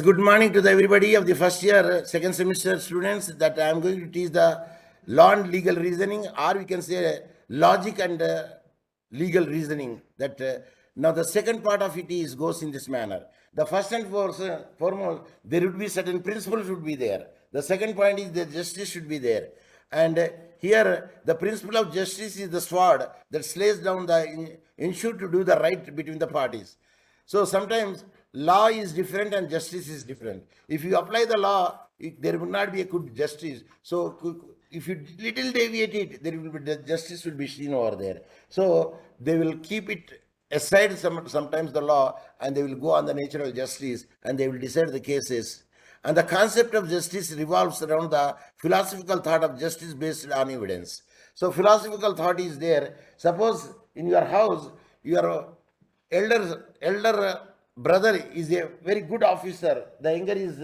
Good morning to everybody of the first year, second semester students. That I am going to teach the law and legal reasoning, or we can say logic and legal reasoning. That now the second part of it is goes in this manner. The first and foremost, there would be certain principles should be there. The second point is that justice should be there, and here the principle of justice is the sword that slays down the ensure to do the right between the parties. So sometimes law is different and justice is different. If you apply the law, there will not be a good justice. So if you little deviate it, there will be the justice will be seen over there. So they will keep it aside sometimes the law, and they will go on the natural justice, and they will decide the cases. And the concept of justice revolves around the philosophical thought of justice based on evidence. So philosophical thought is there. Suppose in your house, your elder brother is a very good officer. The younger is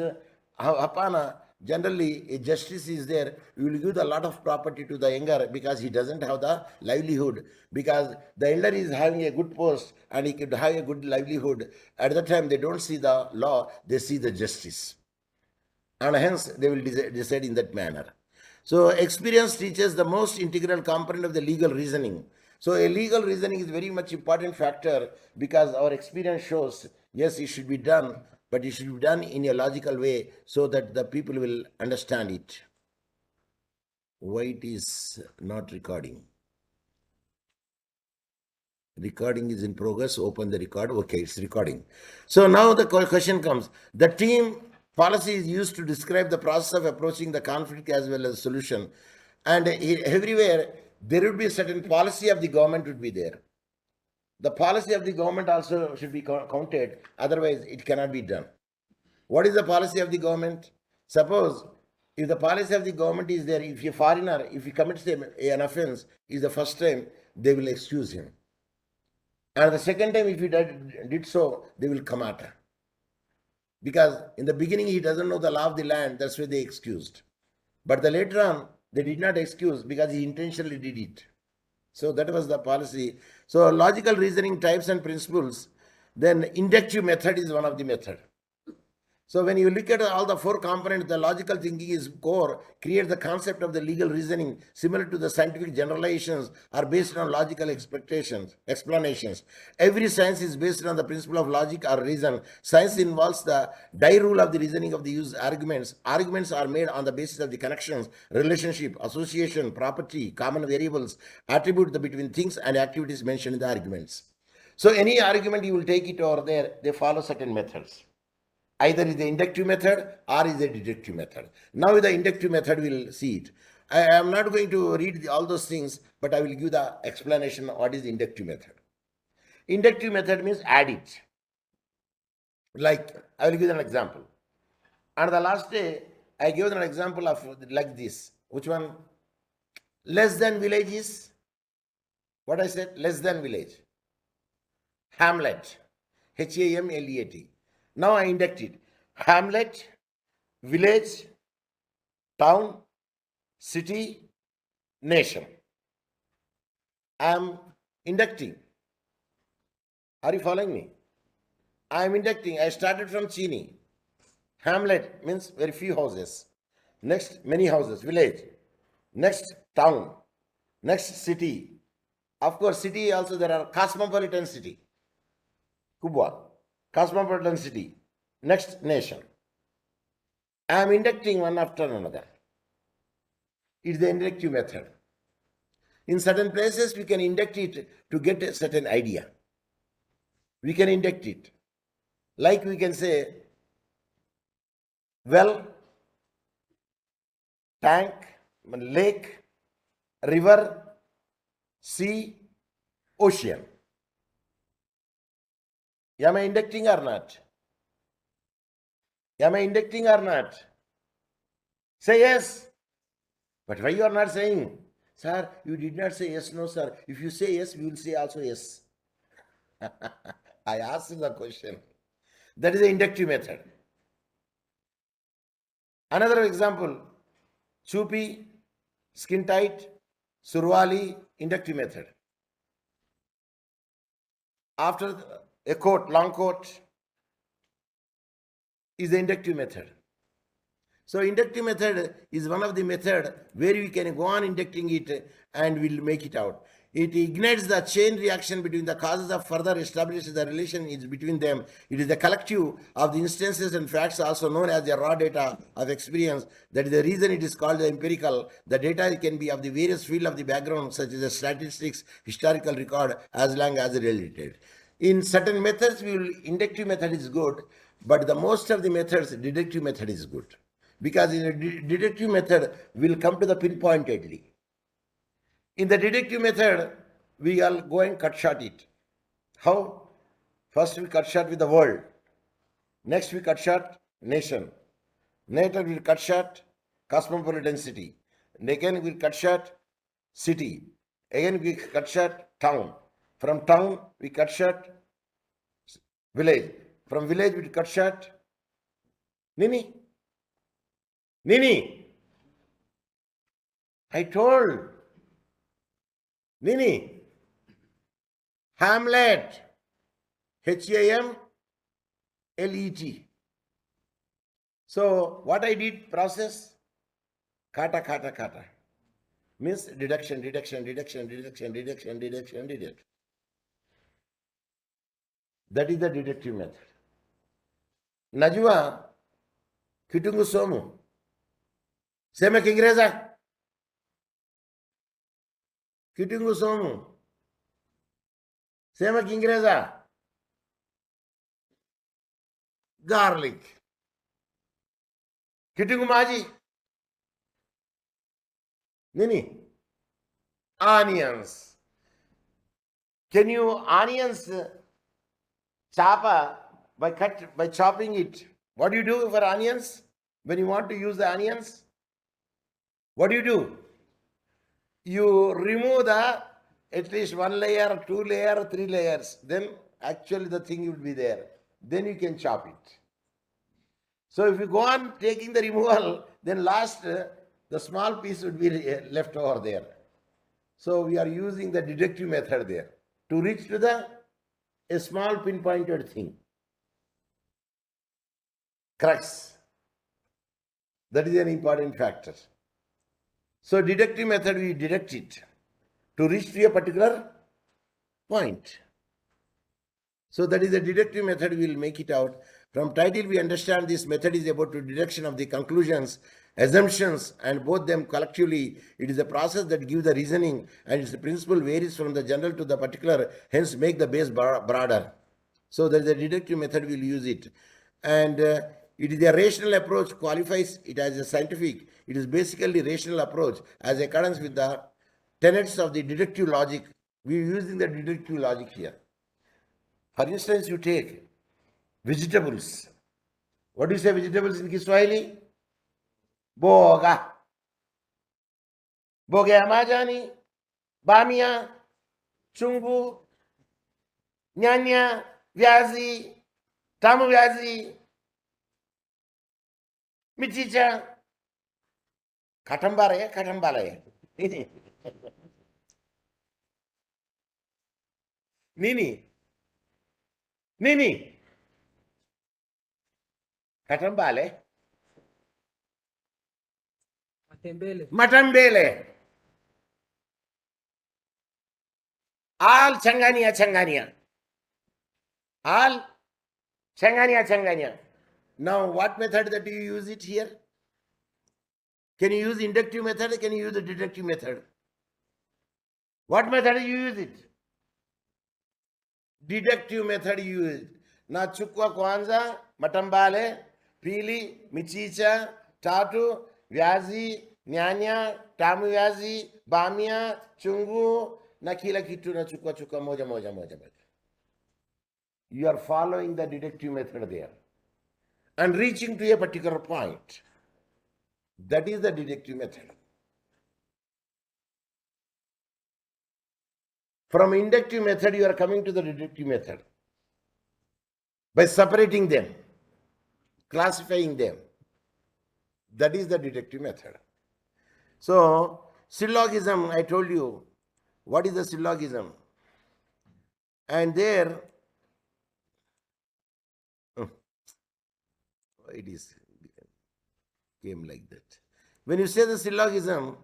Hapana. Generally, a justice is there. You will give a lot of property to the younger because he doesn't have the livelihood. Because the elder is having a good post and he could have a good livelihood. At that time, they don't see the law, they see the justice. And hence, they will decide in that manner. So, experience teaches the most integral component of the legal reasoning. So, a legal reasoning is very much important factor because our experience shows, yes, it should be done, but it should be done in a logical way so that the people will understand it. Why it is not recording? Recording is in progress. Open the record. Okay, it's recording. So now the question comes. The team policy is used to describe the process of approaching the conflict as well as solution. And everywhere, there would be a certain policy of the government would be there. The policy of the government also should be counted. Otherwise, it cannot be done. What is the policy of the government? Suppose if the policy of the government is there, if a foreigner, if he commits an offense, is the first time, they will excuse him. And the second time, if he did so, they will come at him. Because in the beginning, he doesn't know the law of the land, that's why they excused. But the later on, they did not excuse because he intentionally did it. So that was the policy. So logical reasoning types and principles, then inductive method is one of the method. So when you look at all the four components, the logical thinking is core, creates the concept of the legal reasoning similar to the scientific generalizations are based on logical explanations. Every science is based on the principle of logic or reason. Science involves the die rule of the reasoning of the use arguments. Arguments are made on the basis of the connections, relationship, association, property, common variables, attribute between things and activities mentioned in the arguments. So any argument you will take it over there, they follow certain methods. Either is the inductive method or is the deductive method. Now with the inductive method, we'll see it. I am not going to read all those things, but I will give the explanation of what is the inductive method. Inductive method means add it. Like, I will give an example. And the last day, I gave an example of like this. Which one? Less than villages. What I said? Less than village. Hamlet. Hamlet. Now I induct it. Hamlet, village, town, city, nation. I am inducting. Are you following me? I am inducting. I started from Chini. Hamlet means very few houses. Next, many houses, village. Next, town. Next, city. Of course, city also there are cosmopolitan city. Kubwa. Cosmopolitan city. Next, nation. I am inducting one after another. It's the inductive method. In certain places, we can induct it to get a certain idea. We can induct it. Like we can say, well, tank, lake, river, sea, ocean. Am I inducting or not? Am I inducting or not? Say yes. But why you are not saying? Sir, you did not say yes, no, sir. If you say yes, we will say also yes. I asked you the question. That is the inductive method. Another example, chupi, skin tight, surwali, inductive method. After a coat, long coat, is the inductive method. So inductive method is one of the method where we can go on inducting it and we'll make it out. It ignites the chain reaction between the causes of further establishes the relation is between them. It is the collective of the instances and facts also known as the raw data of experience. That is the reason it is called the empirical. The data can be of the various field of the background such as the statistics, historical record as long as related. In certain methods, inductive method is good, but the most of the methods, deductive method is good. Because in a deductive method, we'll come to the pinpointedly. In the deductive method, we are going cut short it. How? First we cut short with the world. Next we cut short nation. Later we cut short cosmopolitan city. And again we cut short city. Again we cut short town. From town we cut short village. From village we cut short Nini. Nini. I told. Nini. Hamlet. Hamlet. So what I did process? Kata. Means deduction. That is the deductive method. Najwa Kitungu Somu. Sema Kingereza. Kitungu Somu. Sema Kingereza. Garlic. Kitungu Maji. Nini? Onions. Can you onions chop by chopping it? What do you do for onions? When you want to use the onions, what do? You remove the at least 1 layer, 2 layer, 3 layers. Then actually the thing will be there. Then you can chop it. So if you go on taking the removal, then last the small piece would be left over there. So we are using the deductive method there to reach to a small pinpointed thing. Crux. That is an important factor. So deductive method, we deduct it to reach to a particular point. So that is the deductive method, we will make it out. From title, we understand this method is about to deduction of the conclusions, assumptions, and both them collectively. It is a process that gives the reasoning, and its principle varies from the general to the particular, hence make the base broader. So that is the deductive method, we will use it. And it is a rational approach, qualifies it as a scientific. It is basically rational approach as accordance with the tenets of the deductive logic. We are using the deductive logic here. For instance, you take vegetables. What do you say vegetables in Kiswahili? Boga. Boga ya majani, bamia, chungu, nyanya, viazi, tamu viazi, michicha, katambare. Nini? Katambale. Matambele. All changania. All changania. Now, what method that you use it here? Can you use inductive method? Can you use the deductive method? What method you use it? Deductive method you use it. Na chukwa kwanza, matambale, pili, michicha, tatu, viazi, nyanya, tamu viazi, bamia, chungu, na kila kitu na chukwa moja. You are following the deductive method there and reaching to a particular point. That is the deductive method. From inductive method, you are coming to the deductive method by separating them, classifying them. That is the deductive method. So, syllogism, I told you, what is the syllogism? And there, it is came like that. When you say the syllogism,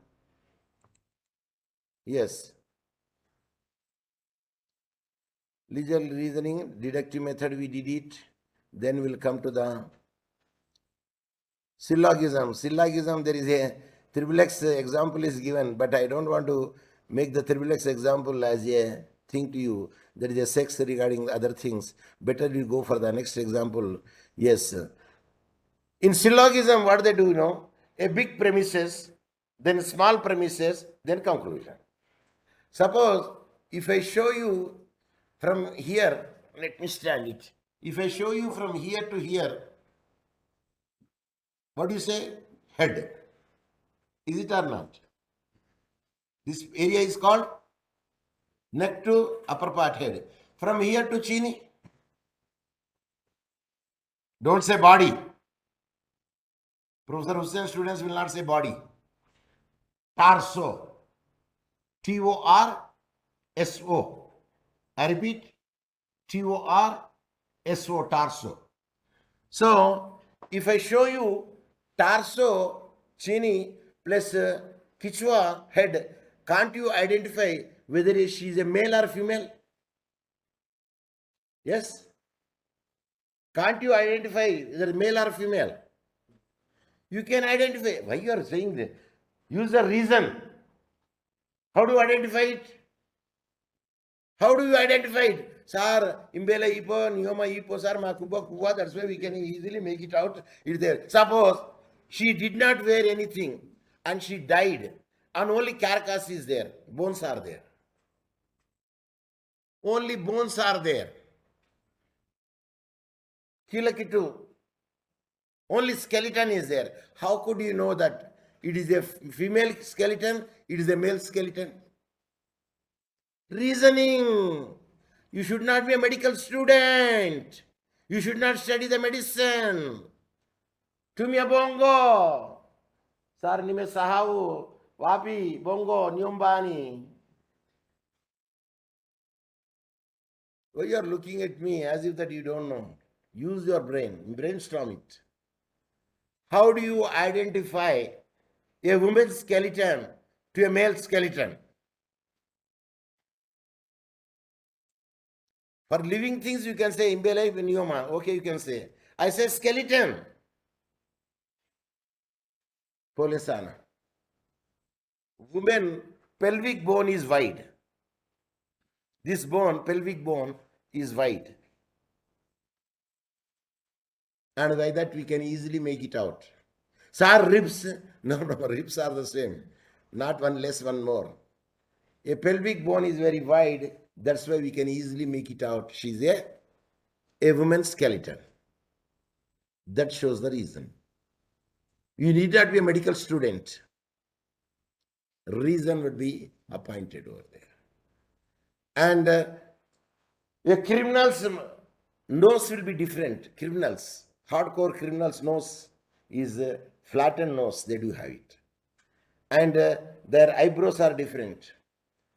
yes, legal reasoning, deductive method, we did it. Then we'll come to the syllogism. Syllogism, there is a triple X example is given, but I don't want to make the triple X example as a thing to you. There is a sex regarding other things. Better you go for the next example. Yes. In syllogism, what they do, you know, a big premises, then small premises, then conclusion. Suppose if I show you from here, let me stand it. If I show you from here to here, what do you say? Head. Is it or not? This area is called neck to upper part head. From here to chini, don't say body. Professor Hussain students will not say body. Torso. T-O-R-S-O. I repeat, T-O-R-S-O, torso. So, if I show you torso, chini plus kichwa, head, can't you identify whether she is a male or female? Yes? Can't you identify whether male or female? You can identify. Why you are saying that? Use the reason. How do you identify it? How do you identify it? Sir, imbela ipo, nioma ipo, sir, makuba kuwa, that's why we can easily make it out. It's there. Suppose she did not wear anything and she died and only carcass is there. Bones are there. Only bones are there. Kilakitu. Only skeleton is there. How could you know that it is a female skeleton, it is a male skeleton? Reasoning. You should not be a medical student. You should not study the medicine. Tumia bongo. Sar nime sahau. Wapi bongo nyumbani. Oh, you are looking at me as if that you don't know. Use your brain. Brainstorm it. How do you identify a woman's skeleton to a male skeleton? For living things, you can say imbelai nioma. Okay, you can say. I say skeleton. Polisana. Woman, pelvic bone is wide. This bone, pelvic bone, is wide. And by that we can easily make it out. Sir, ribs. No, ribs are the same. Not one less, one more. A pelvic bone is very wide. That's why we can easily make it out. She's a woman's skeleton. That shows the reason. You need not be a medical student. Reason would be appointed over there. And a criminal's nose will be different. Criminals, hardcore criminals' nose is flattened nose. They do have it. And their eyebrows are different.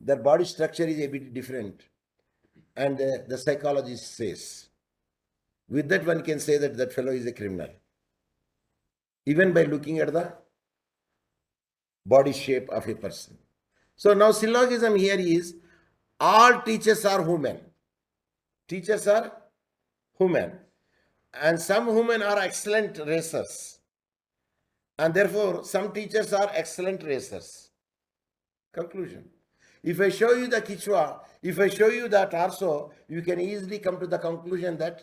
Their body structure is a bit different. And the psychologist says, with that one can say that that fellow is a criminal. Even by looking at the body shape of a person. So now syllogism here is, all teachers are human. Teachers are human. And some human are excellent racers. And therefore, some teachers are excellent racers. Conclusion. If I show you the kichwa, if I show you the torso, you can easily come to the conclusion that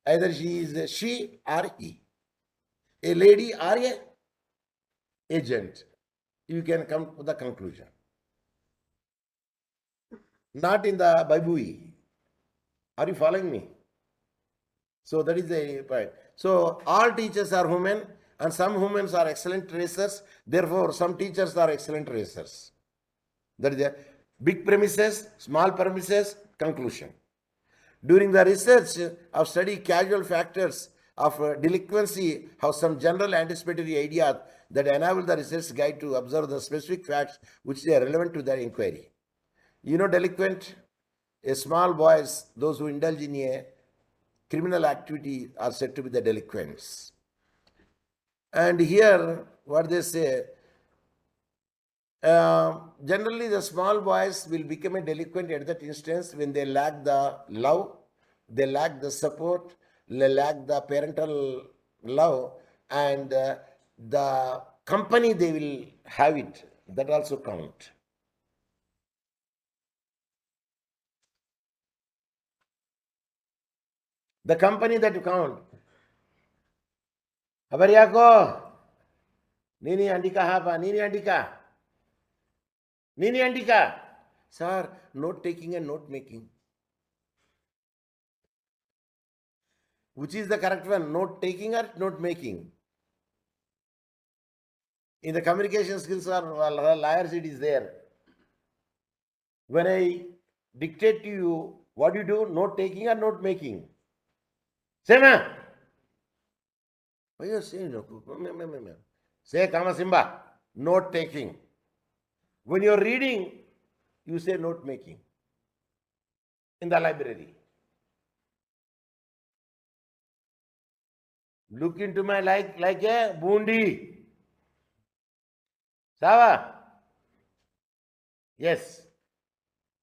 either she is she or he. A lady or a agent. You can come to the conclusion. Not in the Baibui. Are you following me? So that is the point. So all teachers are human and some humans are excellent racers. Therefore, some teachers are excellent racers. That is a big premises, small premises, conclusion. During the research of study casual factors of delinquency have some general anticipatory ideas that enable the research guide to observe the specific facts which are relevant to their inquiry. You know delinquent? A small boys, those who indulge in a criminal activity are said to be the delinquents. And here, what they say, generally the small boys will become a delinquent at that instance when they lack the love, they lack the support, they lack the parental love, and the company they will have it, that also count. The company that you count. Habari yako? Nini andika hapa? Nini andika? Nini andika? Sir, note taking and note making. Which is the correct one? Note taking or note making? In the communication skills or liars, it is there. When I dictate to you, what do you do? Note taking or note making? Say, ma. What are you saying? Say, Kama Simba. Note taking. When you're reading, you say note making. In the library. Look into my like a boondi. Sava? Yes.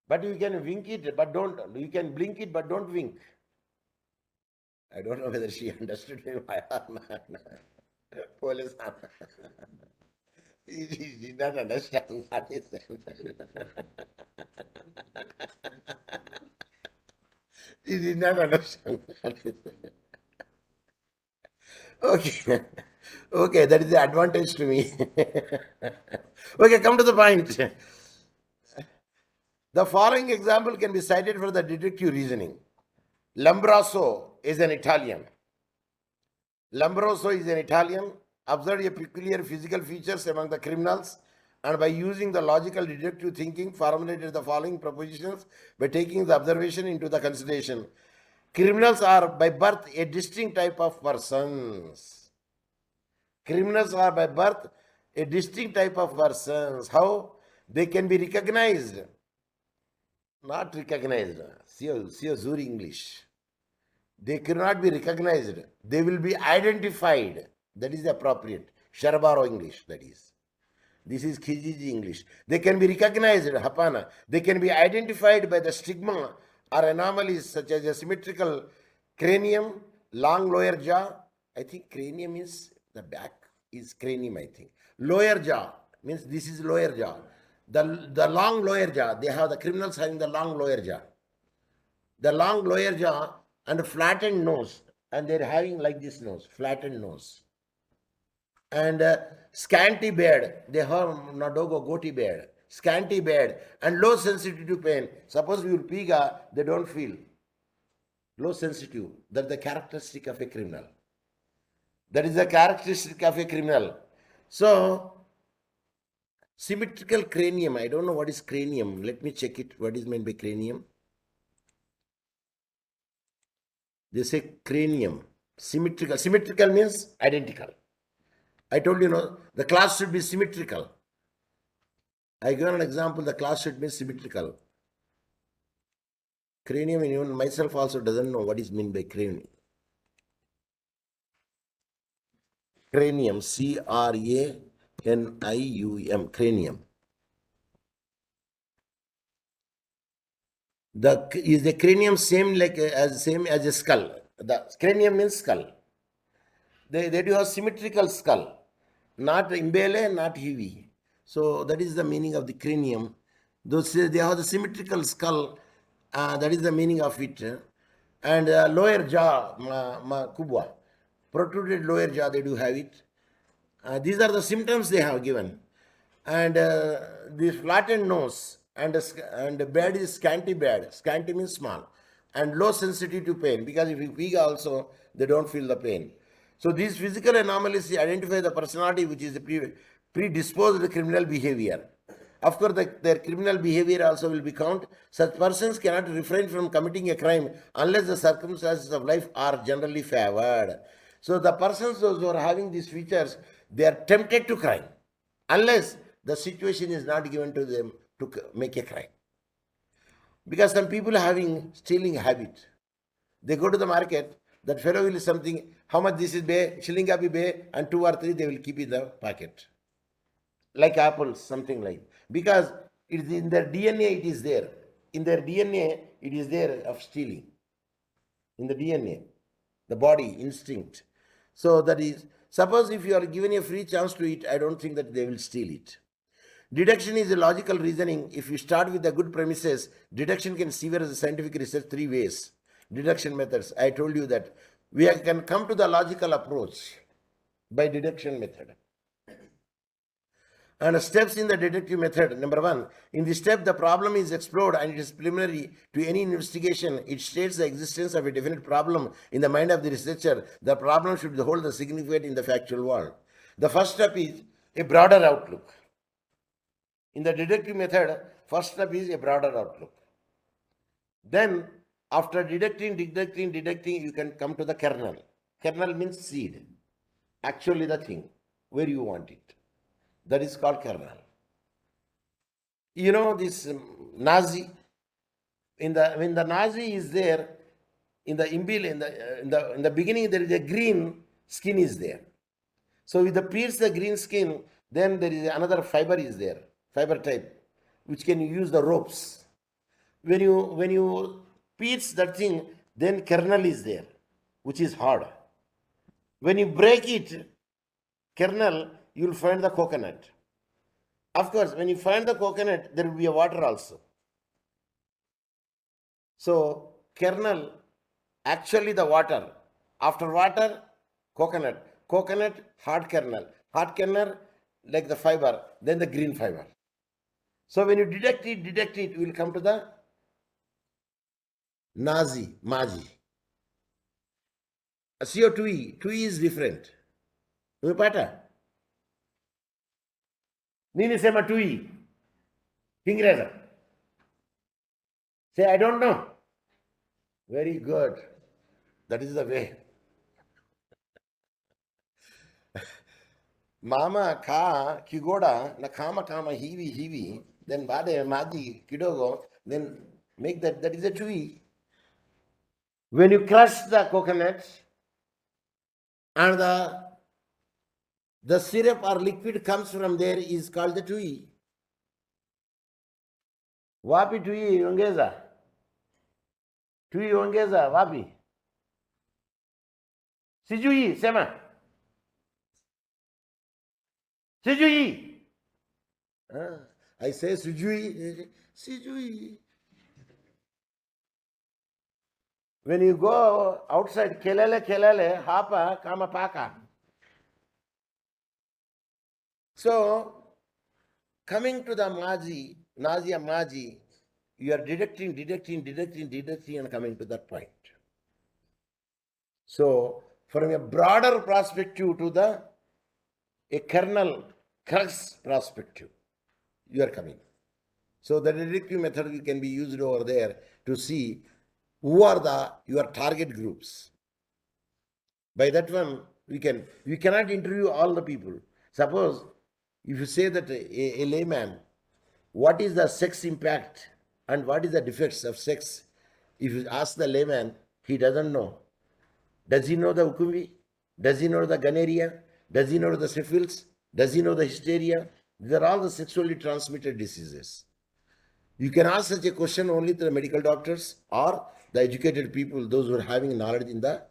But you can wink it, but don't. You can blink it, but don't wink. I don't know whether she understood me. Police. She did not understand what he said. She did not understand what he said. Okay. Okay, that is the advantage to me. Okay, come to the point. The following example can be cited for the deductive reasoning. Lombroso is an Italian. Lombroso is an Italian, observed a peculiar physical features among the criminals, and by using the logical deductive thinking formulated the following propositions by taking the observation into the consideration. Criminals are by birth a distinct type of persons. Criminals are by birth a distinct type of persons. How? They can be recognized. Not recognized. See Zuri English. They cannot be recognized. They will be identified. That is appropriate. Sharbaro English, that is. This is Kijiji English. They can be recognized, Hapana. They can be identified by the stigma or anomalies such as a symmetrical cranium, long lower jaw. I think cranium is the back is cranium, I think. Lower jaw means this is lower jaw. The long lower jaw, they have the criminals having the long lower jaw. The long lower jaw and flattened nose, and they're having like this nose, flattened nose. And scanty beard, they have Nadogo goatee beard, scanty beard, and low sensitivity to pain. Suppose you piga, they don't feel. Low sensitive, that's the characteristic of a criminal. That is the characteristic of a criminal. So, symmetrical cranium, I don't know what is cranium. Let me check it. What is meant by cranium? They say cranium. Symmetrical. Symmetrical means identical. I told you, no, the class should be symmetrical. I give an example, the class should be symmetrical. Cranium, even myself also doesn't know what is meant by cranium. Cranium, C-R-A-N-I-U-M, cranium. Is the cranium same as a skull? The cranium means skull. They do have symmetrical skull, not imbele, not heavy. So that is the meaning of the cranium. Those they have the symmetrical skull. That is the meaning of it. And lower jaw, kubwa, protruded lower jaw, they do have it. These are the symptoms they have given. And this flattened nose and bed is scanty bed. Scanty means small. And low sensitivity to pain, because if you pig also, they don't feel the pain. So these physical anomalies identify the personality which is predisposed to criminal behavior. Of course, their criminal behavior also will be counted. Such persons cannot refrain from committing a crime unless the circumstances of life are generally favored. So the persons those who are having these features, they are tempted to crime unless the situation is not given to them to make a crime. Because some people are having stealing habit. They go to the market, that fellow will something, how much this is bay, Shilinga be bay, and 2 or 3 they will keep in the pocket. Like apples, something like. Because it is in their DNA, it is there. In their DNA, it is there of stealing. In the DNA, the body, instinct. So that is, suppose if you are given a free chance to eat, I don't think that they will steal it. Deduction is a logical reasoning. If you start with the good premises, deduction can sever as a scientific research 3 ways. Deduction methods. I told you that we can come to the logical approach by deduction method. And steps in the deductive method. Number 1, in this step, the problem is explored and it is preliminary to any investigation. It states the existence of a definite problem in the mind of the researcher. The problem should hold the significance in the factual world. The first step is a broader outlook. In the deductive method, first step is a broader outlook. Then, after deducting, you can come to the kernel. Kernel means seed. Actually the thing, where you want it. That is called kernel. You know this Nazi, when the Nazi is there, in the beginning there is a green skin is there. So if the pierce the green skin, then there is another fiber is there, fiber type, which can use the ropes. When you pierce that thing, then kernel is there, which is hard. When you break it, kernel, you will find the coconut. Of course, when you find the coconut, there will be a water also. So, kernel, actually the water. After water, coconut. Coconut, hard kernel. Hard kernel, like the fiber, then the green fiber. So, when you deduct it, you will come to the Maji. CO2E, 2E is different. Umepata? Nini sema 2E? Kiingereza. Say, I don't know. Very good. That is the way. Mama ka kigoda na kama hivi, then bade maji kidogo, then make that is a 2E. When you crush the coconut and the syrup or liquid comes from there is called the 2E. Wapi 2E ongeza? 2E ongeza wapi? Sijui sema. Sijui. I say sijui. When you go outside, kelele, hapa, kama paka. So, coming to the Maji, you are deducting and coming to that point. So, from a broader perspective to a kernel crux perspective, you are coming. So, the deductive method can be used over there to see who are your target groups. By that one, we cannot interview all the people. Suppose, if you say that a layman, what is the sex impact and what is the defects of sex? If you ask the layman, he doesn't know. Does he know the ukumbi? Does he know the gonorrhea? Does he know the syphilis? Does he know the hysteria? These are all the sexually transmitted diseases. You can ask such a question only to the medical doctors or the educated people, those who are having knowledge in that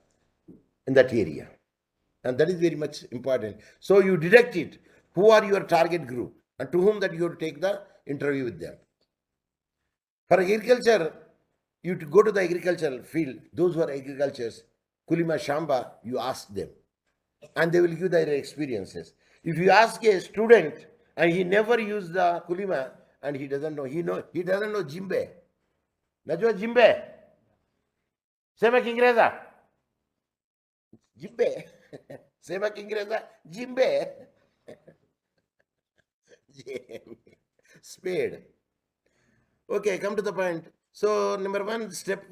area. And that is very much important. So you deduct it. Who are your target group and to whom that you have to take the interview with them. For agriculture, you go to the agricultural field, those who are agricultures, Kulima Shamba, you ask them and they will give their experiences. If you ask a student and he never used the Kulima and he doesn't know, he doesn't know Jimbe. Najua Jimbe? Sema Kiingereza? Jimbe. Sema Kiingereza? Jimbe. Spade. Okay, come to the point. So, number 1 step,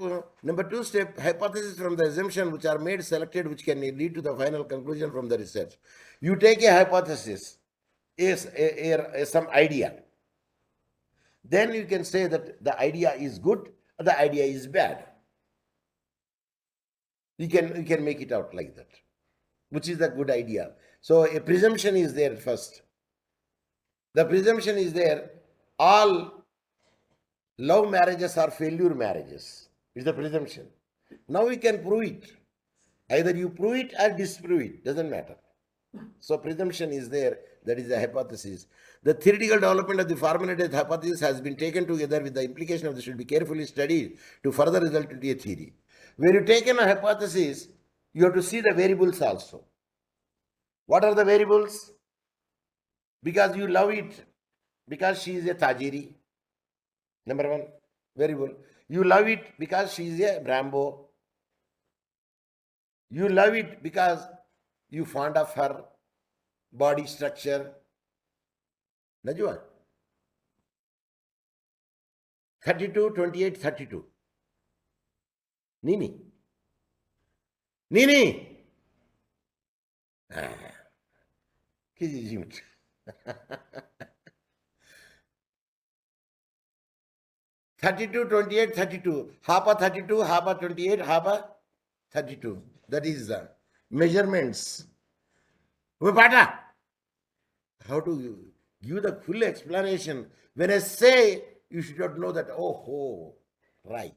number 2 step, hypothesis from the assumption which are made, selected, which can lead to the final conclusion from the research. You take a hypothesis, some idea. Then you can say that the idea is good or the idea is bad. You can make it out like that, which is a good idea. So a presumption is there first. The presumption is there. All love marriages are failure marriages. It's the presumption. Now we can prove it. Either you prove it or disprove it. Doesn't matter. So presumption is there. That is the hypothesis. The theoretical development of the formulated hypothesis has been taken together with the implication of this should be carefully studied to further result into a theory. When you take in a hypothesis, you have to see the variables also. What are the variables? Because you love it, because she is a Tajiri. Number one variable. You love it because she is a Brambo. You love it because you fond of her body structure. Najwa. 32, 28, 32. Nini. Nini. Kiji 32, 28, 32. Hapa 32, Hapa 28, Hapa 32. That is the measurements. How to give the full explanation? When I say, you should not know that, oh, right.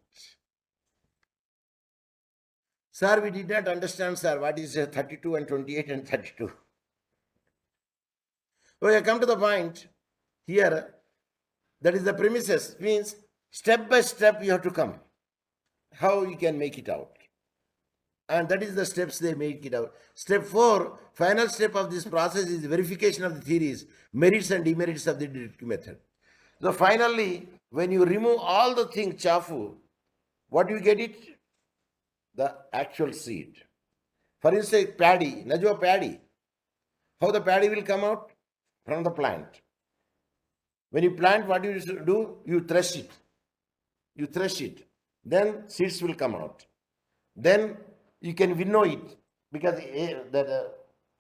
Sir, we did not understand, sir, what is 32 and 28 and 32. I come to the point here, that is the premises, means step by step you have to come. How you can make it out. And that is the steps they make it out. Step 4, final step of this process is verification of the theories, merits and demerits of the deductive method. So finally, when you remove all the things, chafu, what do you get it? The actual seed. For instance, paddy, Najwa paddy. How the paddy will come out? From the plant. When you plant, what do you do? You thresh it. You thresh it. Then seeds will come out. Then you can winnow it because the air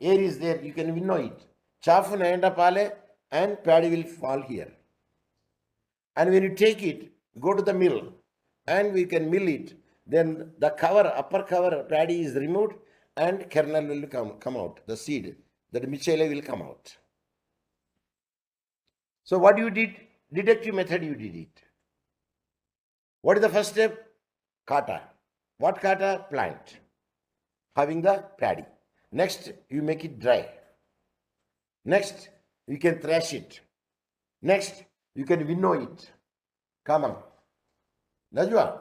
is there. You can winnow it. Chafu naenda pale and paddy will fall here. And when you take it, go to the mill and we can mill it. Then the cover, upper cover paddy is removed and kernel will come out. The seed, that michele will come out. So what you did? Deductive method you did it. What is the first step? Kata. What kata? Plant. Having the paddy. Next, you make it dry. Next, you can thresh it. Next, you can winnow it. Come on. Najwa,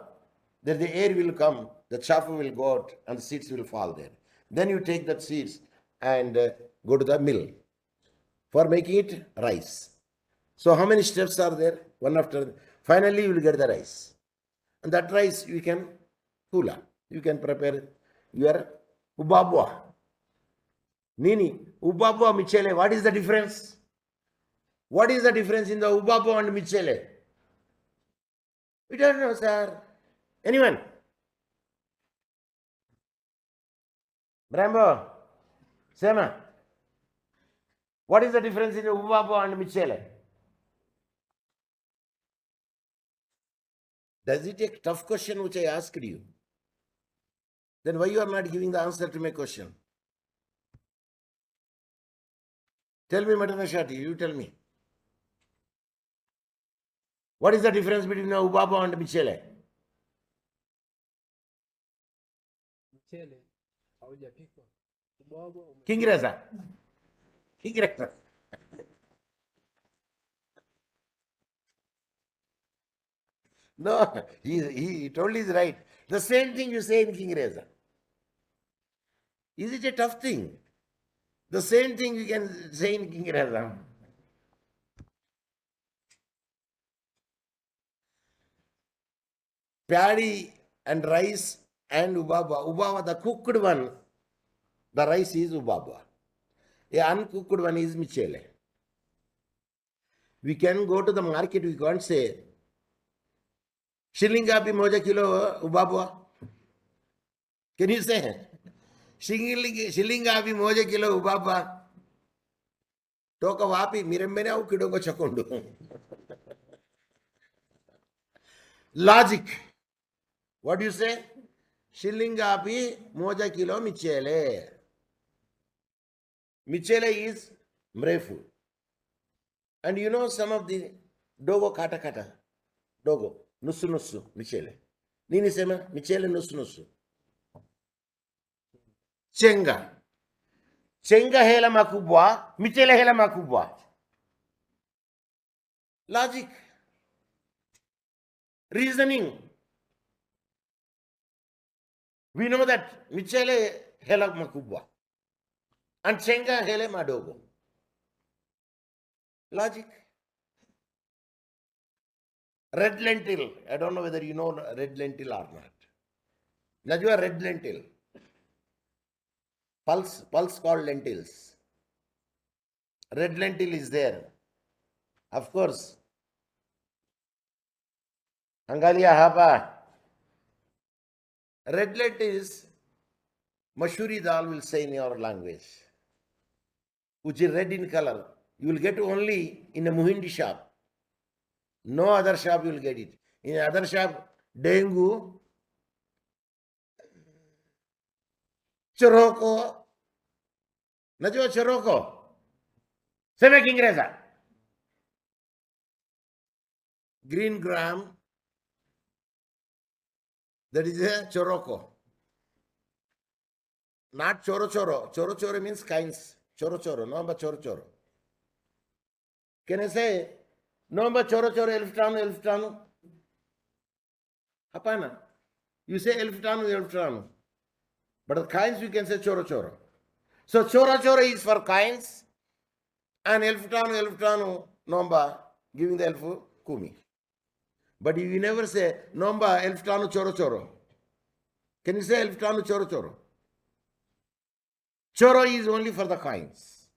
then the air will come, the chafu will go out and the seeds will fall there. Then you take that seeds and go to the mill for making it rice. So how many steps are there? One after. Finally, you will get the rice. And that rice you can hula. You can prepare your ubabwa. Nini, ubabwa michele. What is the difference? What is the difference in the ubabwa and michele? We don't know, sir. Anyone? Brambo? Sema? What is the difference in the ubabwa and michele? Does it take tough question which I asked you? Then why you are not giving the answer to my question? Tell me, Matana Shati, you tell me. What is the difference between a ubaba and michele? Kingereza. Kingereza. No, he told is right. The same thing you say in Kingereza. Is it a tough thing? The same thing you can say in Kingereza. Paddy and rice and ubaba. Ubaba, the cooked one, the rice is ubaba. The uncooked one is michele. We can go to the market, we can't say, Shilinga bhi moja kilo ubabwa. Can you say? Shilinga bhi moja kilo ubabwa. Toka wapi mirembene au kidongo chakondo. Logic. What do you say? Shilingapi moja kilo michele. Michele is mrefu. And you know some of the dogo kata kata. Dogo. Nusu nusu michele. Nini sema? Michele nusu nusu. Chenga. Chenga hela makubwa. Michele hela makubwa. Logic. Reasoning. We know that michele hela makubwa. And chenga hele madogo. Logic. Red lentil. I don't know whether you know red lentil or not. Najwa red lentil. Pulse called lentils. Red lentil is there. Of course. Angalia hapa. Red lentils, Mashuri dal will say in your language, which is red in color. You will get only in a Muhindi shop. No other shop you will get it. In other shop, dengu, choroko. Najua choroko? Seme Kingereza. Green gram. That is a choroko. Not choro choro. Choro choro means kinds. Choro choro. No, but choro choro. Can I say, no, but choro choro elf tanu? Hapana. You say elf tanu. But the kinds you can say choro choro. So choro choro is for kinds and elf tanu, nomba, giving the elf kumi. But you never say, nomba elf tanu choro choro. Can you say elf tanu choro choro? Choro is only for the kinds.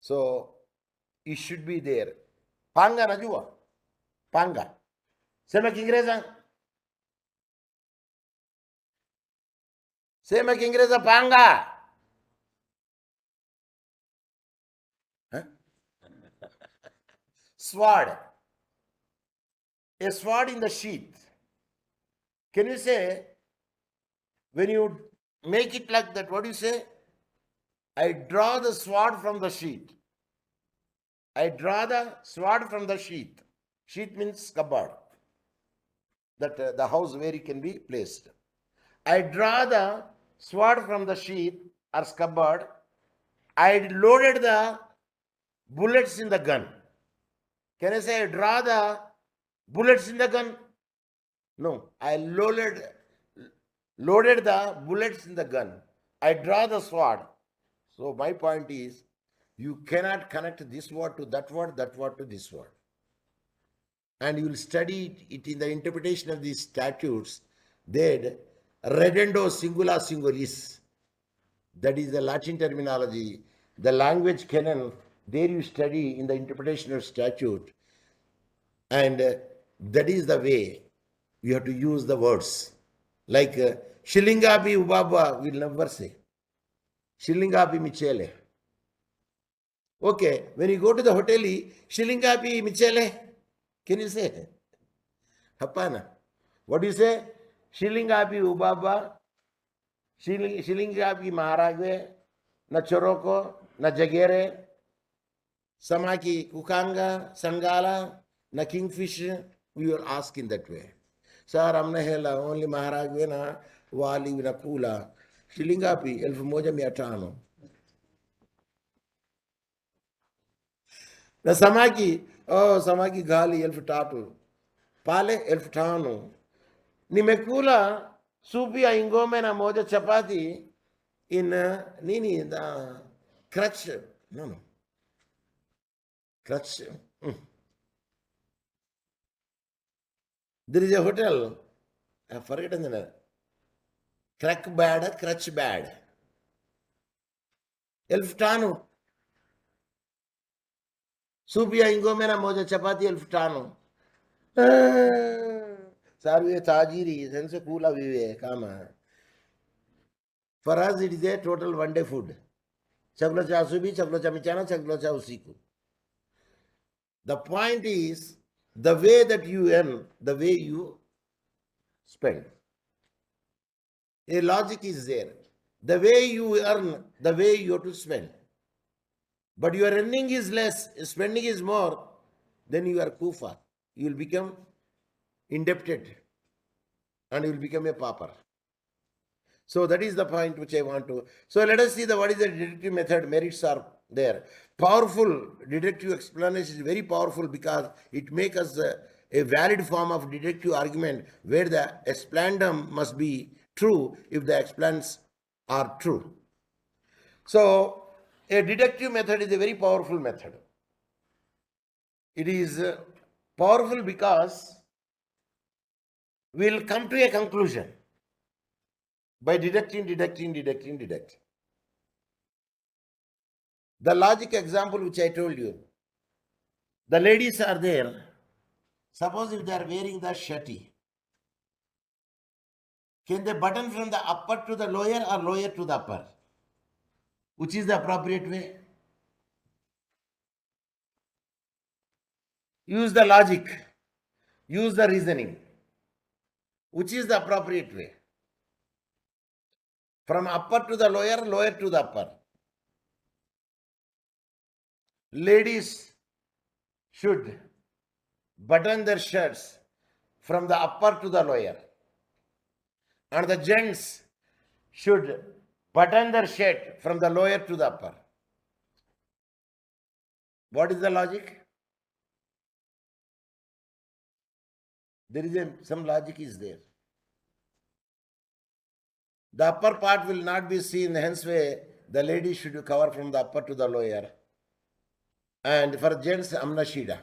So it should be there. Panga najua. Panga. Sema Kiingereza. Sema Kiingereza panga. Huh? Sword. A sword in the sheath. Can you say, when you make it like that, what do you say? I draw the sword from the sheath. I draw the sword from the sheath. Sheath means cupboard. That the house where it can be placed. I draw the sword from the sheath or cupboard. I loaded the bullets in the gun. Can I say I draw the bullets in the gun? No, I loaded the bullets in the gun. I draw the sword. So my point is, you cannot connect this word to that word to this word. And you will study it in the interpretation of these statutes, that redendo singula singulis. That is the Latin terminology. The language canon, there you study in the interpretation of statute. And that is the way you have to use the words. Like Shilingapi Ubaba will never say. Shilingapi Michele. Okay, when you go to the hotel, Shilingapi Michele, can you say? Hapana. What do you say? Shilingapi Ubaba, Shilingapi Maharagwe, na Choroko, na Jagere, Samaki Kukanga, Sangala, na Kingfish. We will ask in that way. Sir, amna hela only Maharagwe na wali na kula. Shilingapi 1500. Na samaki, samaki gali 1000. Pale 1500. Nimekula supi ya ingome na moja chapati in nini the crutch. No. Crutch. There is a hotel. I forget the name. Crutch bad. 1500. Supi ya ingome na moja chapati 1500. Sarve tajiri, sense kula vive kama. For us, it is a total one-day food. Chaklo cha asubi, chaklo cha michana, chaklo cha usiku. The point is, the way that you earn, the way you spend. A logic is there. The way you earn, the way you have to spend. But your earning is less, spending is more, then you are kufa. You will become indebted and you will become a pauper. So that is the point which I want to. So let us see what is the deductive method. Merits are there. Powerful deductive explanation is very powerful because it makes us a valid form of deductive argument where the explanandum must be true if the explants are true. So a deductive method is a very powerful method. It is powerful because we will come to a conclusion by deducting. The logic example which I told you, the ladies are there. Suppose if they are wearing the shirty, can they button from the upper to the lower or lower to the upper? Which is the appropriate way? Use the logic. Use the reasoning. Which is the appropriate way? From upper to the lower, lower to the upper. Ladies should button their shirts from the upper to the lower. And the gents should button their shirt from the lower to the upper. What is the logic? There is some logic is there. The upper part will not be seen, hence way the lady should cover from the upper to the lower. And for gents, amna shida,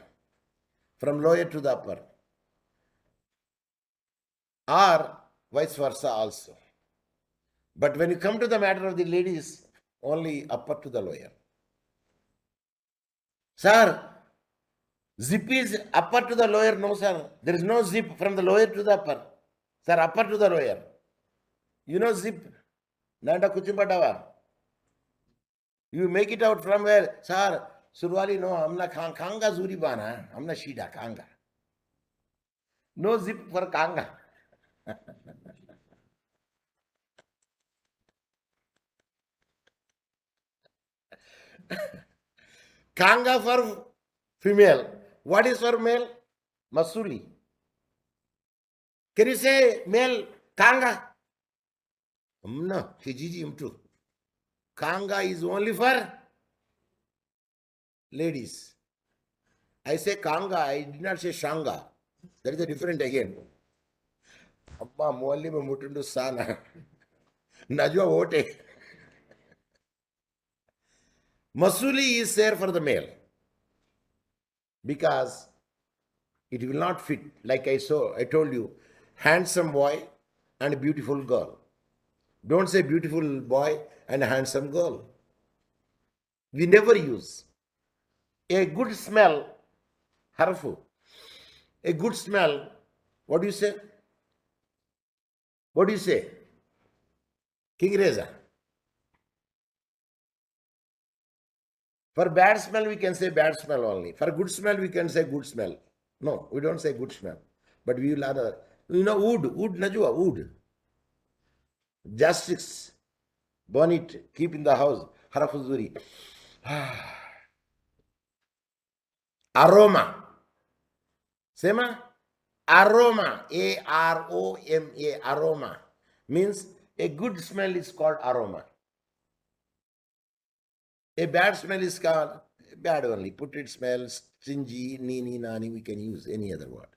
from lower to the upper. Or vice versa also. But when you come to the matter of the ladies, only upper to the lower. Sir, zip is upper to the lower. No, sir. There is no zip from the lower to the upper. Sir, upper to the lower. You know zip? Nanda kuchimbatawa. You make it out from where? Sir, surwali no, amna kanga zuri bana. Amna shida kanga. No zip for kanga. Kanga for female. What is for male? Masuli. Can you say male kanga? No, Kijiji imtu. Kanga is only for ladies. I say kanga, I did not say shanga. That is a different again. Amma mualli me mutundu sana. Najwa vote. Masuli is there for the male. Because it will not fit. Like I told you, handsome boy and beautiful girl. Don't say beautiful boy and handsome girl. We never use. A good smell, harfu. A good smell, what do you say? What do you say? King Reza. For bad smell, we can say bad smell only. For good smell, we can say good smell. No, we don't say good smell. But we will other. You know, wood, najwa, wood. Justice, burn it, keep in the house. Harafuzuri. Aroma. Sema? Aroma. A-R-O-M-A. Aroma. Means a good smell is called aroma. A bad smell is called bad only. Putrid smells, stingy, nini, nani, we can use any other word.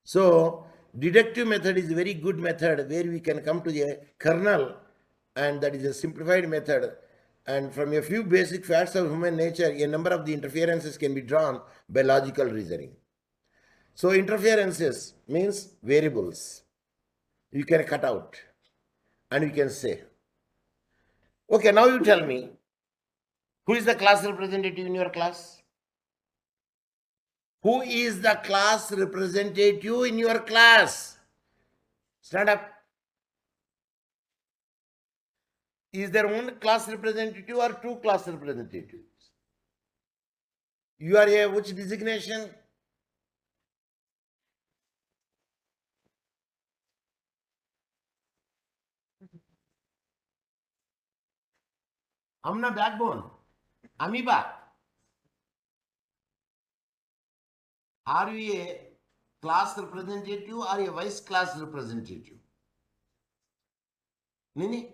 So, deductive method is a very good method where we can come to a kernel, and that is a simplified method. And from a few basic facts of human nature, a number of the interferences can be drawn by logical reasoning. So, interferences means variables. You can cut out and you can say, okay, now you tell me, who is the class representative in your class? Who is the class representative in your class? Stand up. Is there one class representative or two class representatives? You are here, which designation? Amna backbone. Amoeba. Are you a class representative or a vice class representative? Nini?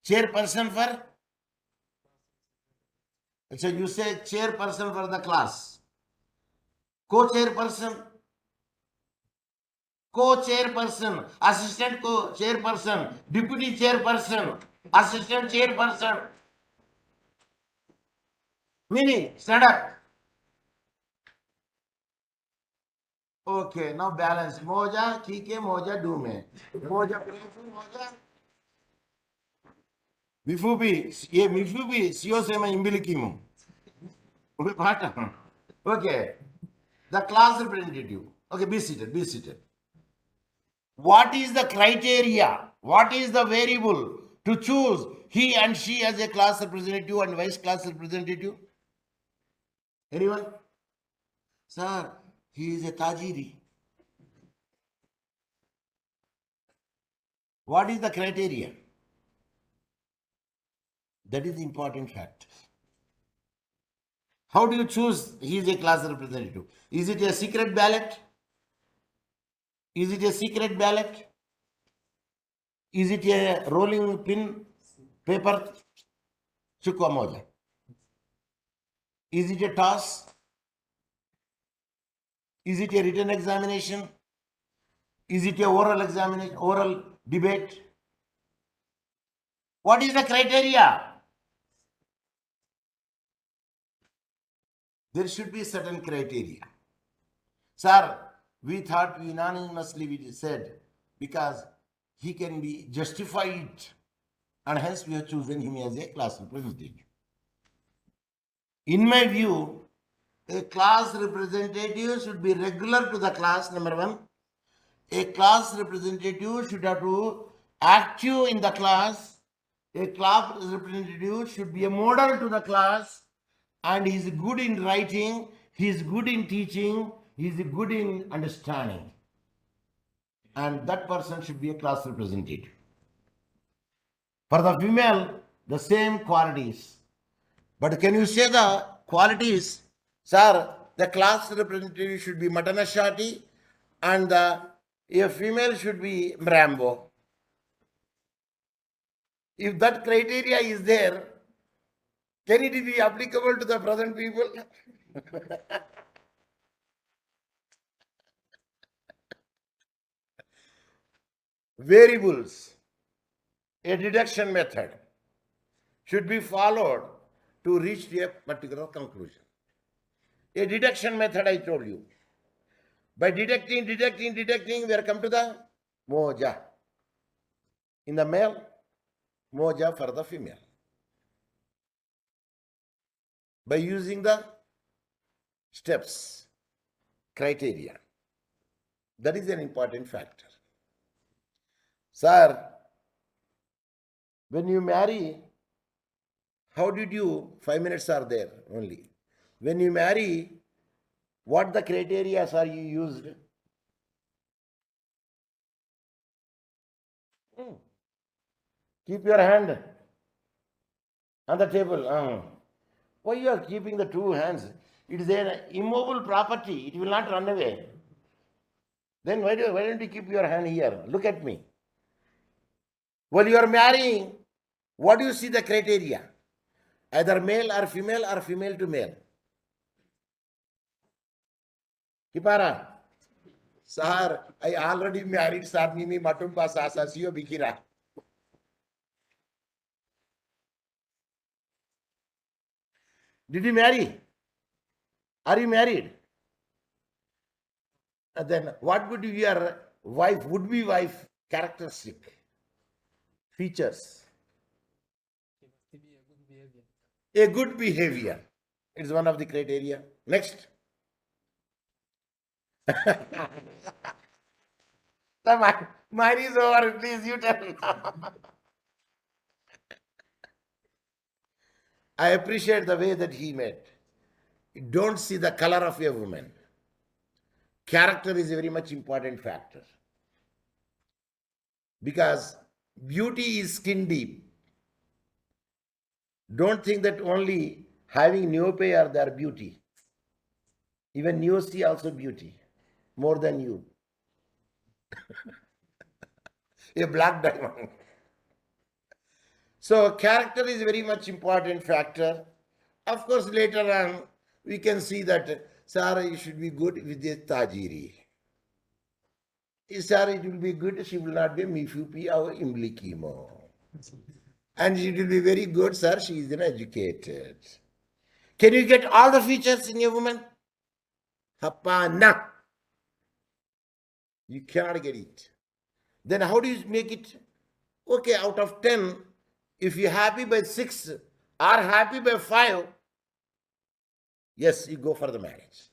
Chairperson for? So you say chairperson for the class. Co-chairperson? Co-chairperson, assistant co-chairperson, deputy chairperson, assistant chairperson. Mini, stand up. Okay, now balance. Moja, kike, moja, dume. Moja, moja. Mifupi, ye mifupi, sio sema imbilikimu. Umepata? Okay, the class representative. Okay, be seated, be seated. What is the criteria? What is the variable to choose he and she as a class representative and vice class representative? Anyone? Sir, he is a Tajiri. What is the criteria? That is the important fact. How do you choose he is a class representative? Is it a secret ballot? Is it a secret ballot? Is it a rolling pin paper? Chukwa moja. Is it a toss? Is it a written examination? Is it a oral examination, oral debate? What is the criteria? There should be certain criteria. Sir, we thought unanimously we said because he can be justified and hence we have chosen him as a class representative. In my view, a class representative should be regular to the class, number one. A class representative should have to active in the class. A class representative should be a model to the class and he is good in writing, he is good in teaching, he is good in understanding. And that person should be a class representative. For the female, the same qualities. But can you say the qualities? Sir, the class representative should be Matanashati and a female should be Mrambo. If that criteria is there, can it be applicable to the present people? Variables, a deduction method should be followed to reach a particular conclusion. A deduction method, I told you. By deducting, we are come to the moja. In the male, moja for the female. By using the steps, criteria. That is an important factor. Sir, when you marry, how did you, 5 minutes are there only. When you marry, what the criteria are you used? Keep your hand on the table. Why you are keeping the two hands? It is an immobile property. It will not run away. Then why don't you keep your hand here? Look at me. While you are marrying, what do you see the criteria? Either male or female to male. Kipara, sir, I already married sir Mimi Matumpa Sasa Sio Bikira. Did you marry? Are you married? Then what would be your would-be wife characteristic? Features. A good behavior. It's one of the criteria. Next. Mine is over. Please, you tell now. I appreciate the way that he made. Don't see the color of a woman. Character is a very much important factor. because beauty is skin deep. Don't think that only having neopay are their beauty. Even neosy also beauty, more than you. A black diamond. So character is very much important factor. Of course, later on we can see that Sarah should be good with the Tajiri. Sarah, it will be good. She will not be mifupi or imlikimo. And she will be very good, sir. She is educated. Can you get all the features in a woman? Hapana. You cannot get it. Then how do you make it? Okay, out of 10, if you're happy by 6 or happy by 5, yes, you go for the marriage.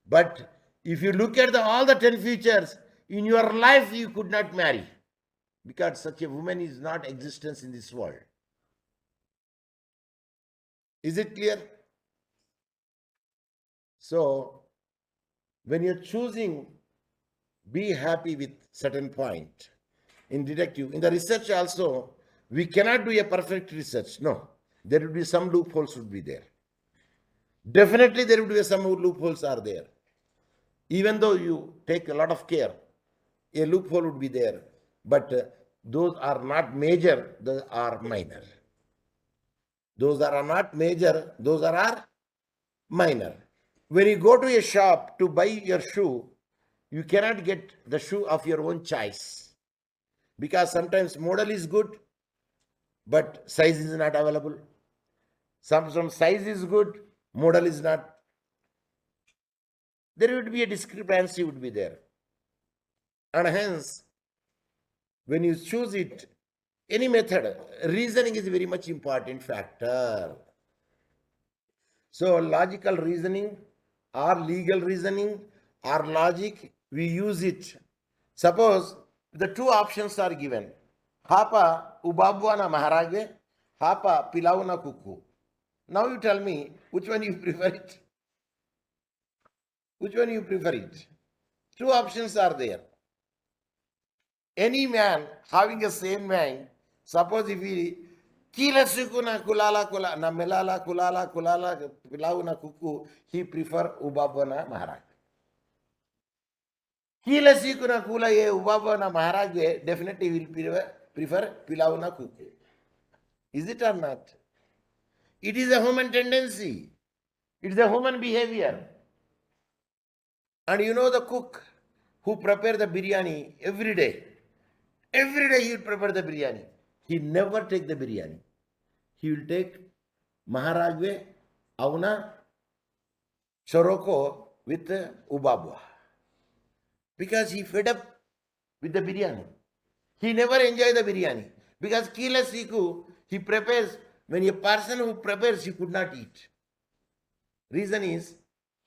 But if you look at all the 10 features, in your life you could not marry, because such a woman is not existence in this world. Is it clear? So, when you're choosing, be happy with certain point. In detective, in the research also, we cannot do a perfect research. No, there will be some loopholes would be there. Definitely there will be some loopholes are there. Even though you take a lot of care, a loophole would be there. But those are not major, those are minor. Those are not major, those are minor. When you go to a shop to buy your shoe, you cannot get the shoe of your own choice, because sometimes model is good, but size is not available. Some size is good, model is not. There would be a discrepancy would be there. And hence, when you choose it, any method, reasoning is a very much important factor. So logical reasoning or legal reasoning or logic, we use it. Suppose the two options are given. Hapa ubabwana maharage, hapa pilauna kuku. Now you tell me which one you prefer it. Which one you prefer it? Two options are there. Any man having a same mind, suppose if he kila siku na kulala kula na melala kulala pilau na kuku, he prefer ubaba na maharage. Kila siku na kula ye ubaba na maharage, definitely will prefer pilau na kuku. Is it or not? It is a human tendency. It is a human behavior. And you know the cook who prepare the biryani every day he will prepare the biryani. He never take the biryani. He will take maharagwe, avna, choroko with ubabwa. Because he fed up with the biryani. He never enjoy the biryani. Because kila siku, he prepares, when a person who prepares, he could not eat. Reason is,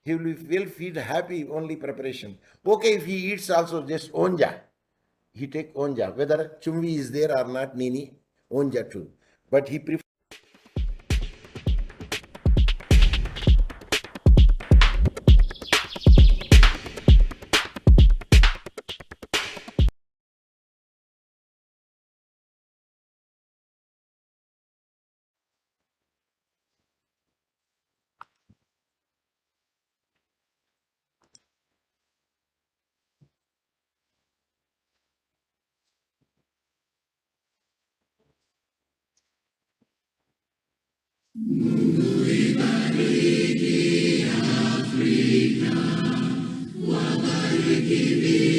he will feel happy only preparation. Okay, if he eats also just onja, he take onja. Whether chumvi is there or not, nini, onja too. But he prefers. Wabariki